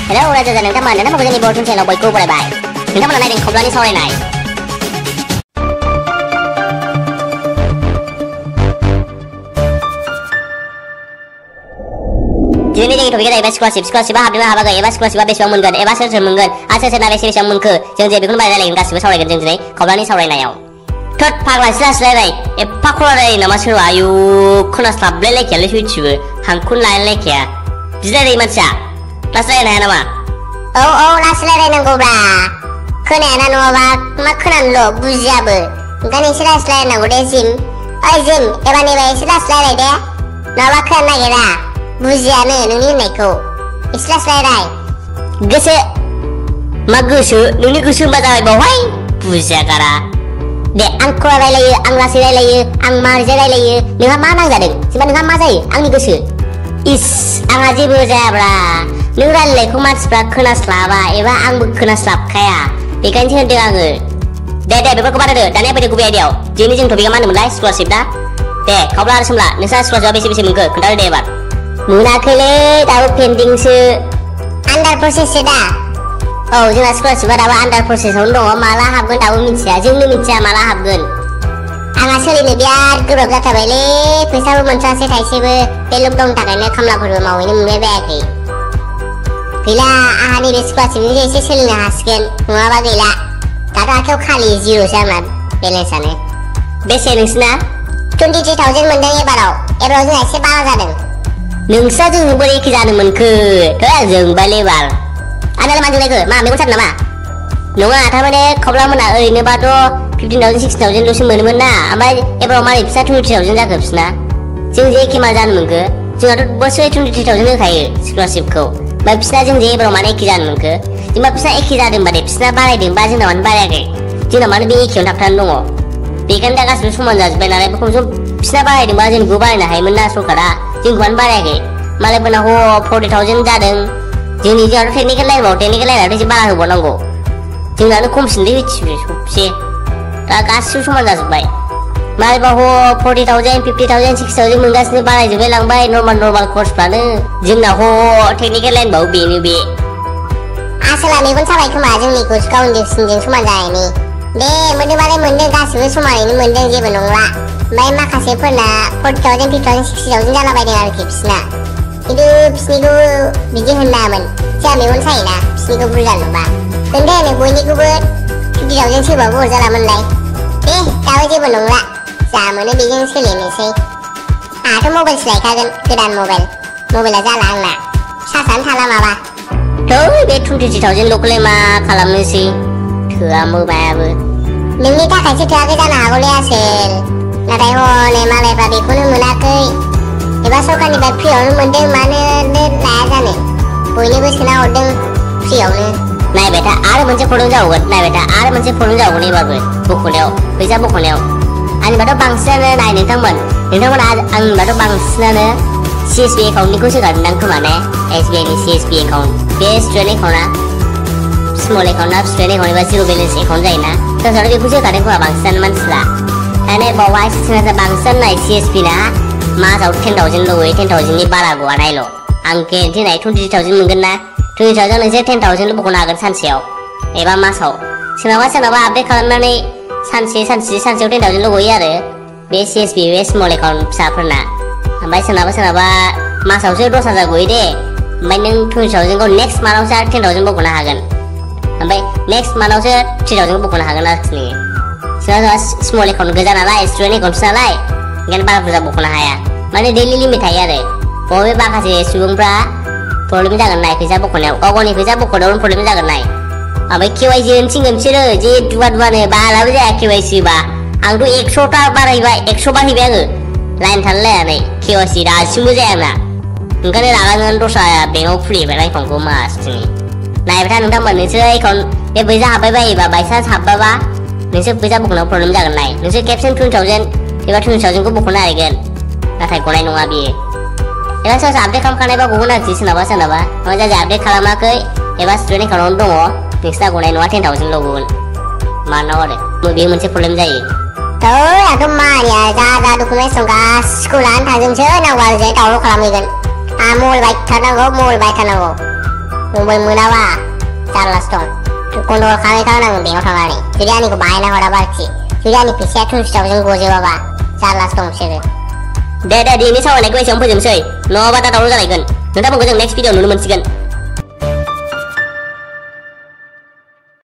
Hello रायजो राजा नोंथांमोन नोंथांमोनखौ जोंनि बर' चेनेलाव बयखौबो बरायबाय। नोंथांमोना नायदों खौब्लानि सावरायनाय। दिनैनि जोंनि टपिकआ जाहैबाय स्कलारशिपआ हाबदोंना हाबाखै एबा स्कलारशिपआ बेसेबां मोनगोन एबा सोर सोर मोनगोन आरो सोर सोरना बेसेबां मोनखो जों जे बेखौनो रायलायगोन गासिबो सावरायगोन जों दिनै खौब्लानि सावरायनायाव। थोद फाग्ला सिलासिलायबाय एफा खरायलायो नामा सोरबा आयु खोनास्लाबलायलायखायालै सयथिबो हांखुन लायलायखाया बिलायलायो मानसिया लासै रायलायनो हाया नामा? औ लासै रायलायनांगौब्रा खोनायाना नङाबा मा खोनानोल' बुजियाबो ओंखायनो एसे लासै रायलायनांगौ दे जिम। ओइ जिम एबारनिफ्राय एसे लासै रायलाय दे नङाबा खोनानो नागिरा बुजियानो नोंनि होननायखौ एसे लासै रायलाय। गोसो मा गोसो नोंनि गोसो होनबा जाबाय बावहाय बुजिया गारा। दे आं खरा रायलायो आं लासै रायलायो आं मारैजा रायलायो नोंहा मा नांजादों जेनेबा नोंहा मा जायो आंनि गोसो? इस आंहा जेबो जायाब्रा नों रायलायनायखौ मानसिफ्रा खोनास्लाबा एबा आंबो खोनास्लाबखाया बेखायनोसो होनदों आङो। दे बेफोरखौ बानायदो दानिया फैदो गुबै आयदायाव दिनै जों टपिकआ मा होनोमोनलाय स्कलारशिप ना? दे खौब्ला आरो सोमला नोंस्रा स्कलारशिपआ बेसे मोनखो खोन्थादो दे एबार। मोनाखैलै दाबो पेन्डिंसो आन्डार प्रसेससो दा। औ जोंना स्कलारशिपआ दाबो आन्डार प्रसेसआवनो दङ माला हाबगोन दाबो मिथिया जोंनो मिथिया माला हाबगोन। आंहा सोलिनो बिराद गोब्राब जाथारबायलै फैसाबो मोनथारासै थाइसेबो बे लकडाउननि थाखायनो खामलाफोरबो मावहैनो मोनबाय बायाखै। गैला आंहा नैबे स्कलारशिपनिजों एसे सोलिनो हासिगोन नङाबा गैला दाथ' आखायाव खालि जिर'सो आंना बेलेन्सआनो। बेसे नोंसिना? 23,000 मोनदों एबाराव जोंहा एसे बारा जादों। नोंस्रा जोंजों बोरै एखे जानो मोनखो जोंबायलै बाल आंनालाय मानो जोंलायखो मा मेगन सादों नामा? नङा थारमाने खौब्ला मोना ओरैनोबाथ' 15,000 16,000ल'सो मोनोमोन ना ओमफ्राय एबाराव मारै बिसिना 23,000 जाखो बिसिना जों जे एखे मा जानो मोनखो? जोंहाथ' बोसोरै 23,000 होखायो स्कलारशिपखौ ओमफ्राय बिसिना जों जे एबाराव मानो एखे जानो मोनखो? जेनेबा बिसिना एखे जादोंबा दे बिसिना बारायदोंबा जोंना मानो बारायाखै? जोंना मानो बे एखेयावनो थाबथानानै दङ? बेखायनो दा गासिबो समान जाजोब्बाय नालाय खम सम बिसिना बारायदोंबा जोंखौ बारायनो हायोमोन ना सरकारा जोंखौ मानो बारायाखै? मालायफोरना 40,000 जादों जोंहाथ' टेकनिकेल लाइनाथ' एसे बारा होबावनांगौ जोंनानो खमसिनलै मिथिबाय सबसे दा गासिबो समान जाजोब्बाय मालायबा 40,000 50,000 60,000 मोनगासिनो बारायजोब्बाय लांबाय नर्माल कर्सफ्रानो जोंना टेकनिकेल लाइनबाबो बेनो बे आसोला मेगन साबाय खोमा जोंनिखौ गावनिसिनजों समान जानायनि दे मोनदोंबालाय मोनदों गासिबो समानैनो मोनदों जेबो नंला ओमफ्राय माखासेफोरना 40,000 50,000 60,000 जालाबायदों आरोखि बिसिना खिन्थु बिसिनिखौ बिदि होननामोन जोंहा मेगन सायोना बिसिनिखौ बुरजा नुबा होनदो बयनिखौबो 50,000 सोबाबो अरजालामोनलाय दे दाबो जेबो नंला जा मोनो बेजों सोलिनोसै आंहाथ' मबाइलसो लायखागोन गोदान मबाइला जाला आंना सार्सआनो थाला माबा बे 23,000 ल'खौलाय मा खालामनोसै थोआ मोबायाबो नोंनि थाखायसो थोआखै जानो हागौलै आसोल नाथाय हनै मालायफ्रा बेखौनो मोनाखै एबा सरकारनिफ्राय फ्रियावनो मोनदों मानो लाया जानो बयनोबो सोना हरदों फ्रियावनो। नायबाय था आरो मोनसे प्रब्लेम जाबावगोन नायबाय था आरो मोनसे प्रब्लेम जाबावगोन एबारबो बख'नायाव फैसा बख'नायाव आंनिबाथ' बांसिनानो नाय नोंथांमोना आंनिबाथ' बांसिनानो CSB एकाउन्टनिखौ सोगारदां खोमा ने SBI नि CSB एकाउन्ट बे स्टुडेन्ट एकाउन्टआ स्मल एकाउन्टआ स्टुडेन्ट एकाउन्ट एबा जिर' बेलेन्स एकाउन्ट जायोना सोरबा बेखौ सोगारदों खोमा बांसिनानो मानसिफ्रा दाने बावहाय बांसिन नाय CSB ना मासाव 10,000 ल'यै 10,000 बारा गवा नायल' आं गेरेन्टि नाय 23,000 मोनगोन ना 23,000 नोंसोर 10,000 बख'नो हागोन सानसेयाव एबा मासाव सोरनाबा आपडेट खालामनानै सानसेयाव 10,000 ल' गयो आरो बे CSB बे स्मल एकाउन्ट फिसाफोरना ओमफ्राय सोरनाबा मासावसो 10,000 गयो दे ओमफ्राय नों 23,000 खौ नेक्स्ट मान्थावसो 10,000 बख'नो हागोन ओमफ्राय नेक्स्ट मान्थावसो 3,000 बख'नो हागोन आरोखि नोङो सोरबा स्मल एकाउन्ट गोजा नालाय स्टुडेन्ट एकाउन्टसो नालाय ओंखायनो बारा बुरजा बख'नो हाया माने दैलि लिमिट थायो आरो बबे माखासे सुबुंफ्रा प्रब्लेम जागोन नाय फैसा बख'नायाव गावनि फैसा बख'नायावनो प्रब्लेम जागोन नाय ओमफ्राय KYC थिनगोन बिसोरो जे दुवानो बाराबो जाया KYC बा आंथ' 100टा बारायबाय 100 बारायबाय आङो लाइन थालायलायनानै KYC दासिमबो जाया आंना ओंखायनो लागांगोन दस्रा बेंकआव खुलिबाय एकाउन्टखौ मासथिनि नायबाय था नोंथांमोन नोंसोर एकाउन्ट बे फैसा हाबबाय बायोबा बायसान्स हाबबाबा नोंसोर फैसा बख'नायाव प्रब्लेम जागोन नाय नोंसोर खेबसेनो 20,000 एबा 20,000 खौ बख'नो हागोन नाथाय गनाय नङा बियो एबा सोरबा आपडेट खालामखानायबा गगोन आरोखि सोरनाबा ओमफ्राय जाय आपडेट खालामाखै एबा स्टुडेन्ट एकाउन्टआवनो दङ नोंसिना गनाय नङा 10,000 ल' गगोन मानाव आरो बेयो मोनसे प्रब्लेम जायो आंथ' मानिया जा डकुमेन्टस दं गासिखौ लानानै थांजोबसै नांगौ आरो जे दावराव खालामहैगोन मबाइल बायथारनांगौ नोंबो मोनाबा जारलासो दं कन्ट्रल खालामै खालामनांगोन बेंकआव थांनानै जुदि आंनिखौ बाहायना हराबा आरोखि जुदि आंनि फैसाया थुनस्टावजों गजोबाबा जारलासो दं बिसोरो दे दिनैनि सावरायनायखौ एसेयावनो फोजोबनोसै नङाबा दा दावराव जालायगोन नोंथांमोनखौ जों नेक्स्ट भिडिअ नुनो मोनसिगोन